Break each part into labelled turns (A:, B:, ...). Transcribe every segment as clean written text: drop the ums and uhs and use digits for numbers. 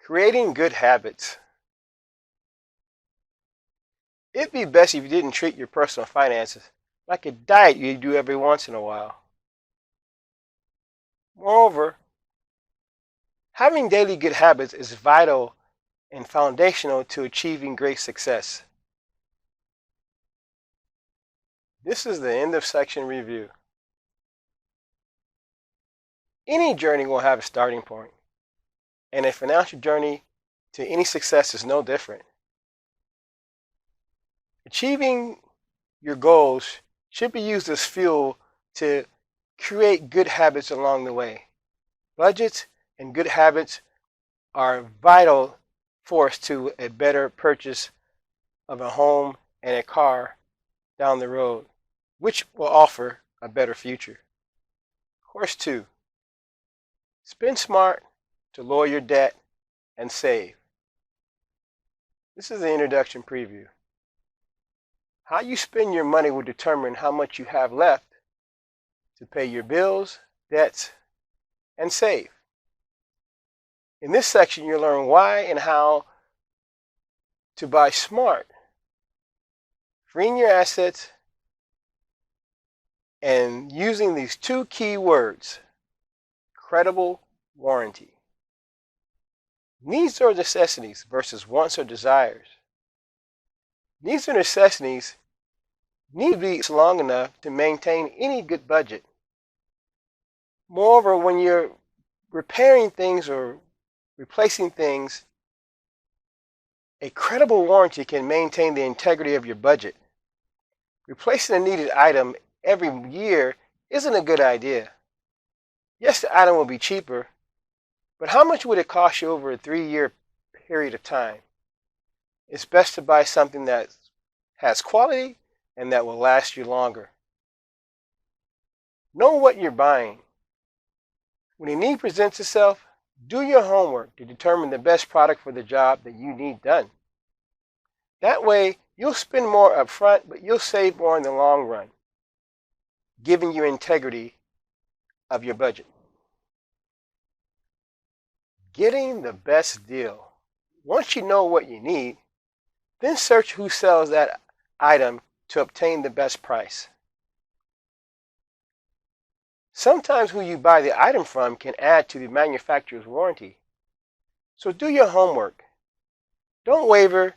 A: Creating good habits. It'd be best if you didn't treat your personal finances like a diet you do every once in a while. Moreover, having daily good habits is vital and foundational to achieving great success. This is the end of section review. Any journey will have a starting point, and a financial journey to any success is no different. Achieving your goals should be used as fuel to create good habits along the way. Budgets and good habits are a vital force to a better purchase of a home and a car down the road, which will offer a better future. Course 2. Spend smart to lower your debt and save. This is the introduction preview. How you spend your money will determine how much you have left to pay your bills, debts, and save. In this section, you'll learn why and how to buy smart, freeing your assets, and using these two key words: credible warranty. Needs or necessities versus wants or desires. Needs or necessities need to be long enough to maintain any good budget. Moreover, when you're repairing things or replacing things, a credible warranty can maintain the integrity of your budget. Replacing a needed item every year isn't a good idea. Yes, the item will be cheaper, but how much would it cost you over a 3-year period of time? It's best to buy something that has quality and that will last you longer. Know what you're buying. When a need presents itself, do your homework to determine the best product for the job that you need done. That way, you'll spend more up front, but you'll save more in the long run, giving you integrity of your budget. Getting the best deal. Once you know what you need, then search who sells that item to obtain the best price. Sometimes who you buy the item from can add to the manufacturer's warranty. So do your homework. Don't waver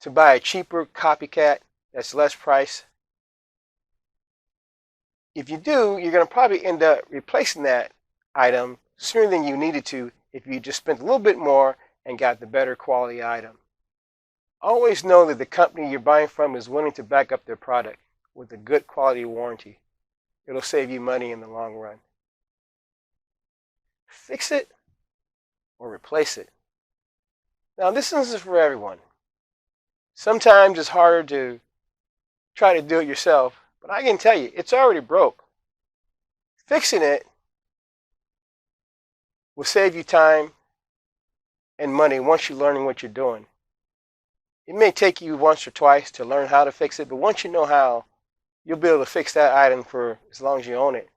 A: to buy a cheaper copycat that's less price. If you do, you're going to probably end up replacing that item sooner than you needed to if you just spent a little bit more and got the better quality item. Always know that the company you're buying from is willing to back up their product with a good quality warranty. It'll save you money in the long run. Fix it or replace it. Now, this isn't for everyone. Sometimes it's harder to try to do it yourself, but I can tell you, it's already broke. Fixing it will save you time and money once you're learning what you're doing. It may take you once or twice to learn how to fix it, but once you know how, you'll be able to fix that item for as long as you own it.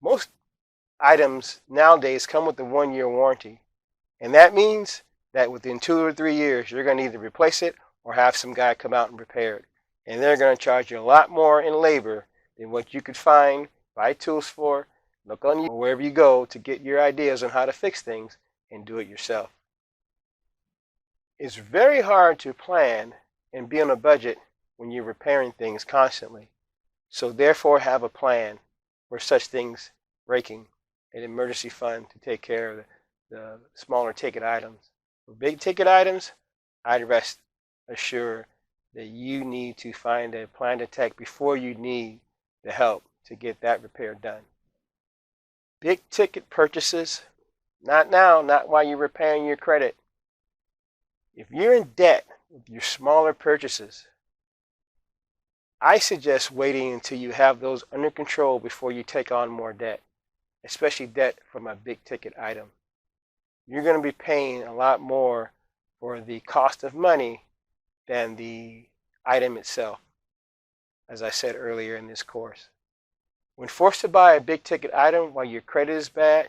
A: Most items nowadays come with a 1-year warranty, and that means that within 2 or 3 years, you're going to either replace it or have some guy come out and repair it. And they're going to charge you a lot more in labor than what you could find, buy tools for, look on or wherever you go to get your ideas on how to fix things and do it yourself. It's very hard to plan and be on a budget when you're repairing things constantly. So therefore have a plan for such things breaking, an emergency fund to take care of the smaller ticket items. For big ticket items, I'd rest assured that you need to find a plan to take before you need the help to get that repair done. Big ticket purchases, not now, not while you're repairing your credit. If you're in debt with your smaller purchases, I suggest waiting until you have those under control before you take on more debt, especially debt from a big ticket item. You're going to be paying a lot more for the cost of money than the item itself, as I said earlier in this course. When forced to buy a big ticket item while your credit is bad,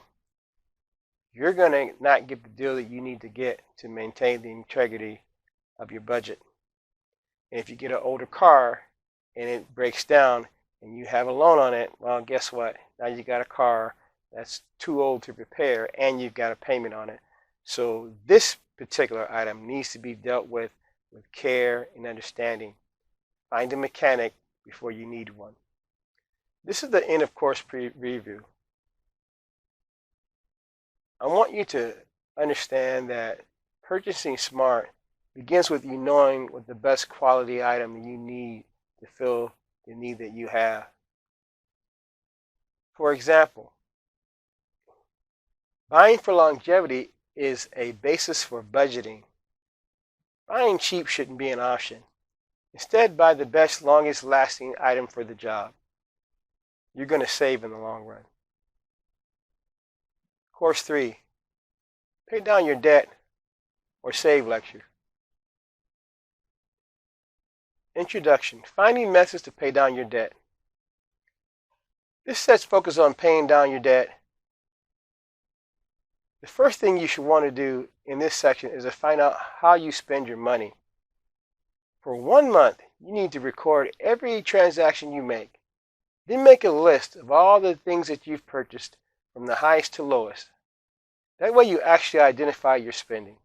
A: you're going to not get the deal that you need to get to maintain the integrity of your budget. And if you get an older car and it breaks down and you have a loan on it, well, guess what? Now you got a car that's too old to repair and you've got a payment on it. So this particular item needs to be dealt with care and understanding. Find a mechanic before you need one. This is the end of course review. I want you to understand that purchasing smart begins with you knowing what the best quality item you need to fill the need that you have. For example, buying for longevity is a basis for budgeting. Buying cheap shouldn't be an option. Instead, buy the best, longest lasting item for the job. You're going to save in the long run. Course 3, pay down your debt or save lecture. Introduction, finding methods to pay down your debt. This sets focus on paying down your debt. The first thing you should want to do in this section is to find out how you spend your money. For 1 month, you need to record every transaction you make. Then make a list of all the things that you've purchased from the highest to lowest. That way you actually identify your spending.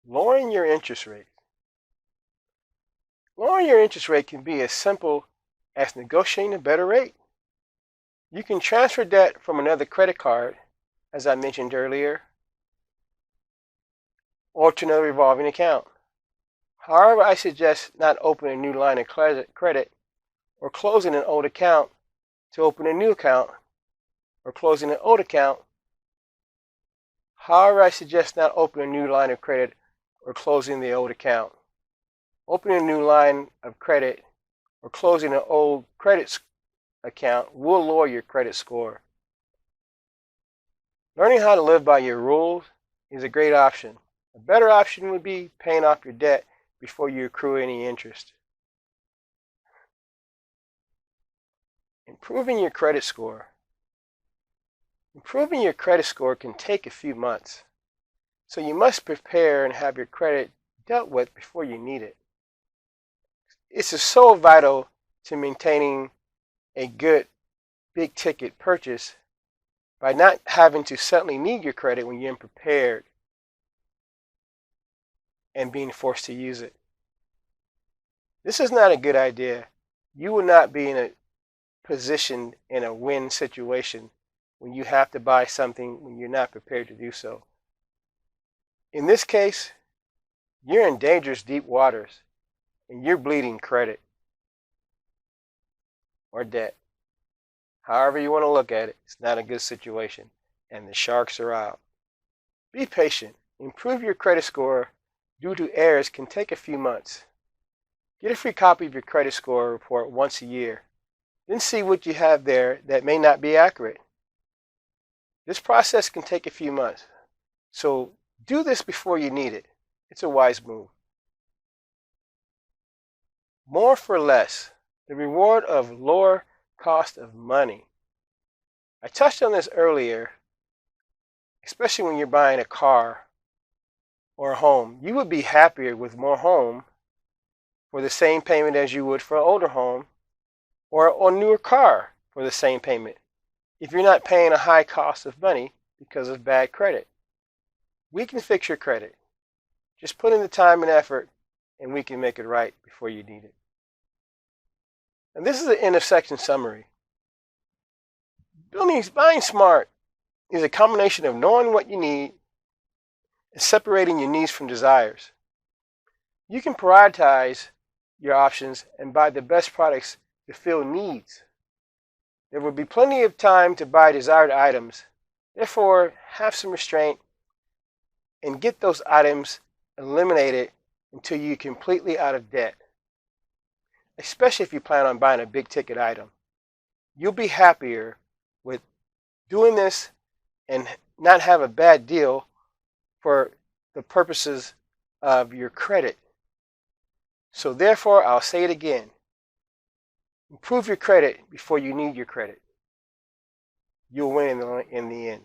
A: Lowering your interest rate. Lowering your interest rate can be as simple as negotiating a better rate. You can transfer debt from another credit card, as I mentioned earlier, or to another revolving account. However, I suggest not opening a new line of credit or closing an old account to open a new account or closing an old account. However, I suggest not opening a new line of credit or closing the old account. Opening a new line of credit or closing an old credit account will lower your credit score. Learning how to live by your rules is a great option. A better option would be paying off your debt before you accrue any interest. Improving your credit score. Improving your credit score can take a few months, so you must prepare and have your credit dealt with before you need it. This is so vital to maintaining a good big ticket purchase by not having to suddenly need your credit when you're unprepared and being forced to use it. This is not a good idea. You will not be in a position in a win situation when you have to buy something when you're not prepared to do so. In this case, you're in dangerous deep waters and you're bleeding credit or debt. However you want to look at it, it's not a good situation and the sharks are out. Be patient. Improve your credit score due to errors can take a few months. Get a free copy of your credit score report once a year. Then see what you have there that may not be accurate. This process can take a few months. So do this before you need it. It's a wise move. More for less. The reward of lower cost of money. I touched on this earlier, especially when you're buying a car or a home. You would be happier with more home for the same payment as you would for an older home or a newer car for the same payment if you're not paying a high cost of money because of bad credit. We can fix your credit. Just put in the time and effort and we can make it right before you need it. And this is the end of section summary. Buying smart is a combination of knowing what you need and separating your needs from desires. You can prioritize your options and buy the best products to fill needs. There will be plenty of time to buy desired items. Therefore, have some restraint and get those items eliminated until you're completely out of debt. Especially if you plan on buying a big ticket item. You'll be happier with doing this and not have a bad deal for the purposes of your credit. So therefore, I'll say it again. Improve your credit before you need your credit. You'll win in the end.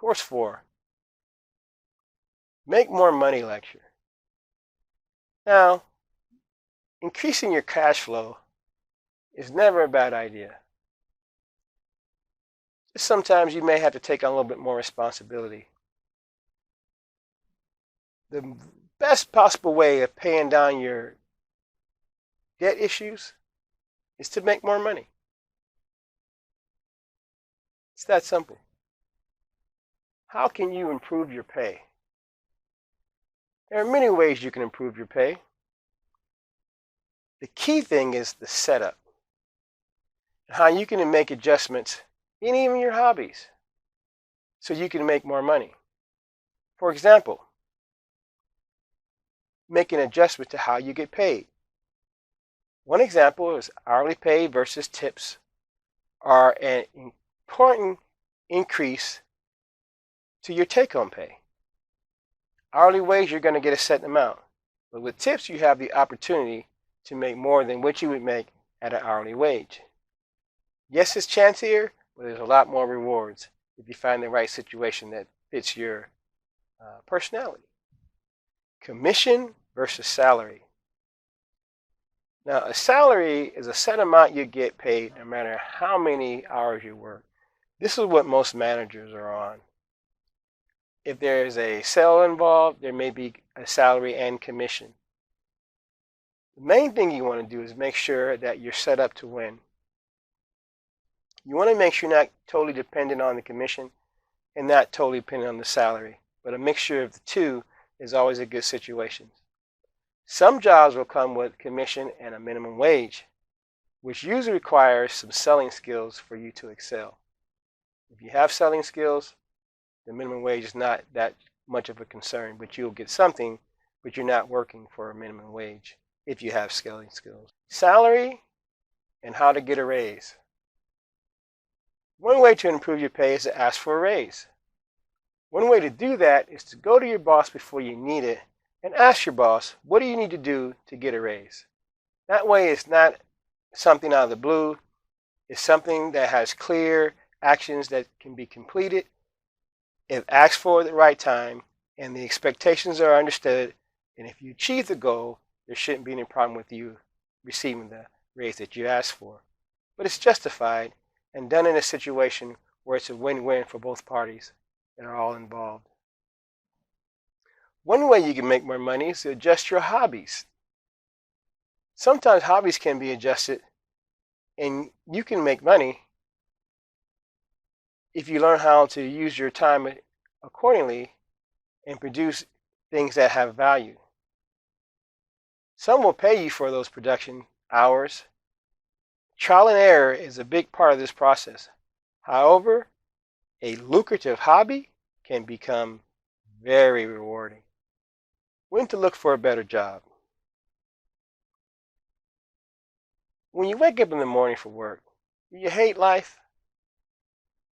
A: Course 4, Make More Money lecture. Now, increasing your cash flow is never a bad idea. Just sometimes you may have to take on a little bit more responsibility. The best possible way of paying down your debt issues is to make more money. It's that simple. How can you improve your pay? There are many ways you can improve your pay. The key thing is the setup, and how you can make adjustments in even your hobbies so you can make more money. For example, make an adjustment to how you get paid. One example is hourly pay versus tips are an important increase to your take-home pay. Hourly wage, you're going to get a set amount. But with tips, you have the opportunity to make more than what you would make at an hourly wage. Yes, it's chancier, but there's a lot more rewards if you find the right situation that fits your personality. Commission versus salary. Now, a salary is a set amount you get paid no matter how many hours you work. This is what most managers are on. If there is a sale involved, there may be a salary and commission. The main thing you want to do is make sure that you're set up to win. You want to make sure you're not totally dependent on the commission and not totally dependent on the salary, but a mixture of the two is always a good situation. Some jobs will come with commission and a minimum wage, which usually requires some selling skills for you to excel. If you have selling skills, the minimum wage is not that much of a concern, but you'll get something, but you're not working for a minimum wage if you have selling skills. Salary and how to get a raise. One way to improve your pay is to ask for a raise. One way to do that is to go to your boss before you need it and ask your boss, what do you need to do to get a raise? That way it's not something out of the blue. It's something that has clear actions that can be completed if asked for at the right time and the expectations are understood, and if you achieve the goal, there shouldn't be any problem with you receiving the raise that you asked for. But it's justified and done in a situation where it's a win-win for both parties that are all involved. One way you can make more money is to adjust your hobbies. Sometimes hobbies can be adjusted and you can make money if you learn how to use your time accordingly and produce things that have value. Some will pay you for those production hours. Trial and error is a big part of this process. However, a lucrative hobby can become very rewarding. When to look for a better job. When you wake up in the morning for work, do you hate life?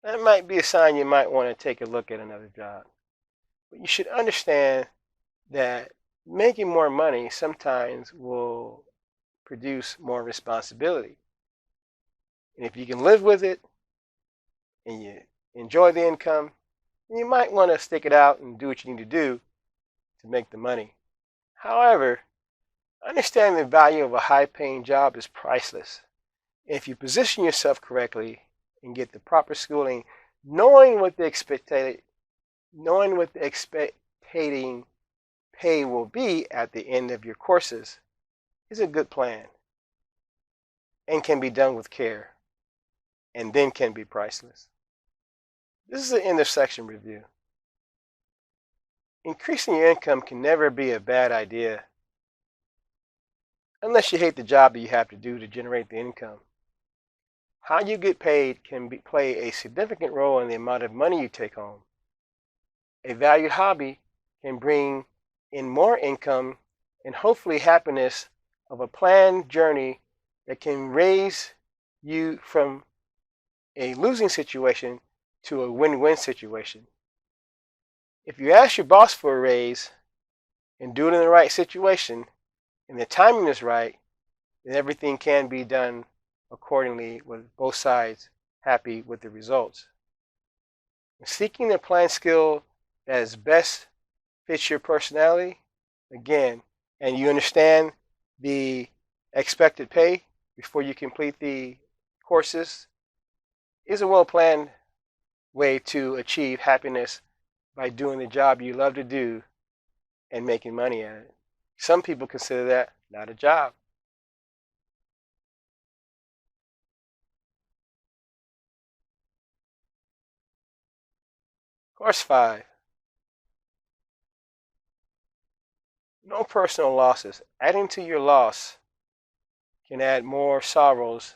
A: That might be a sign you might want to take a look at another job. But you should understand that making more money sometimes will produce more responsibility. And if you can live with it and you enjoy the income, you might want to stick it out and do what you need to do to make the money. However, understanding the value of a high-paying job is priceless. If you position yourself correctly and get the proper schooling, knowing what the expecting pay will be at the end of your courses is a good plan and can be done with care and then can be priceless. This is an intersection review. Increasing your income can never be a bad idea unless you hate the job that you have to do to generate the income. How you get paid can play a significant role in the amount of money you take home. A valued hobby can bring in more income and hopefully happiness of a planned journey that can raise you from a losing situation to a win-win situation. If you ask your boss for a raise and do it in the right situation and the timing is right, then everything can be done accordingly with both sides happy with the results. Seeking the plan skill that is best fits your personality, again, and you understand the expected pay before you complete the courses, is a well-planned way to achieve happiness by doing the job you love to do and making money at it. Some people consider that not a job. Course 5, no personal losses. Adding to your loss can add more sorrows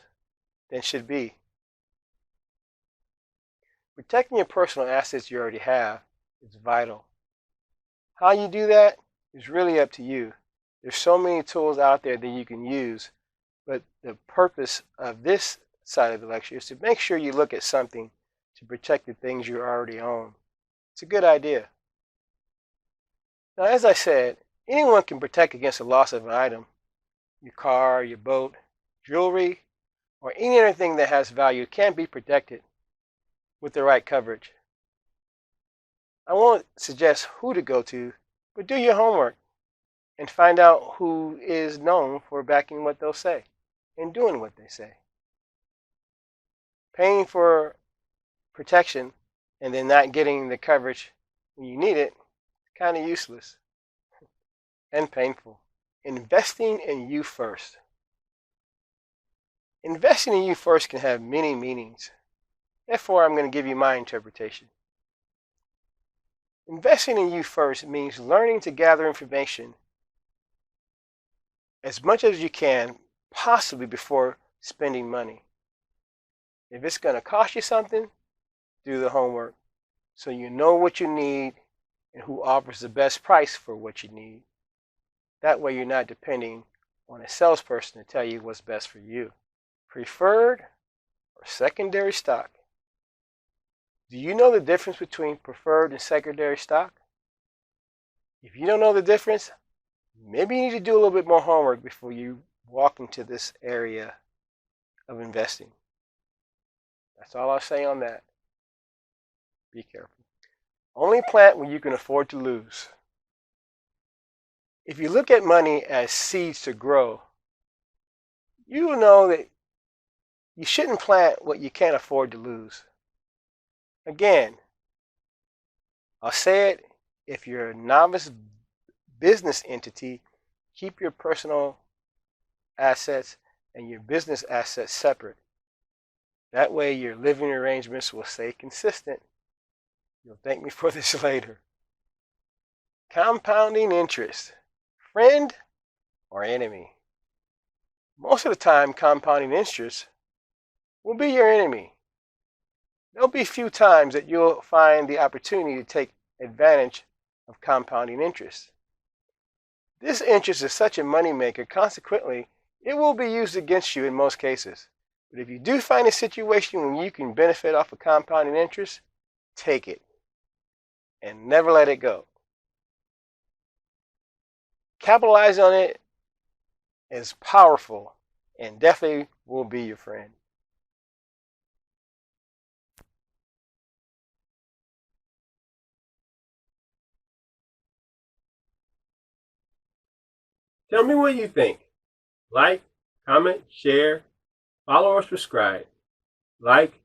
A: than should be. Protecting your personal assets you already have is vital. How you do that is really up to you. There's so many tools out there that you can use, but the purpose of this side of the lecture is to make sure you look at something to protect the things you already own. It's a good idea. Now, as I said, anyone can protect against the loss of an item. Your car, your boat, jewelry, or any other thing that has value can be protected with the right coverage. I won't suggest who to go to, but do your homework and find out who is known for backing what they'll say and doing what they say. Paying for protection and then not getting the coverage when you need it is kind of useless and painful. Investing in you first. Investing in you first can have many meanings. Therefore, I'm going to give you my interpretation. Investing in you first means learning to gather information as much as you can, possibly before spending money. If it's going to cost you something, do the homework so you know what you need and who offers the best price for what you need. That way you're not depending on a salesperson to tell you what's best for you. Preferred or secondary stock. Do you know the difference between preferred and secondary stock? If you don't know the difference, maybe you need to do a little bit more homework before you walk into this area of investing. That's all I'll say on that. Be careful. Only plant when you can afford to lose. If you look at money as seeds to grow, you know that you shouldn't plant what you can't afford to lose. Again, I'll say it, if you're a novice business entity, keep your personal assets and your business assets separate. That way your living arrangements will stay consistent. You'll thank me for this later. Compounding interest. Friend or enemy? Most of the time, compounding interest will be your enemy. There'll be few times that you'll find the opportunity to take advantage of compounding interest. This interest is such a moneymaker, consequently, it will be used against you in most cases. But if you do find a situation when you can benefit off of compounding interest, take it and never let it go. Capitalize on it is powerful and definitely will be your friend. Tell me what you think. Like, comment, share, follow or subscribe. Like,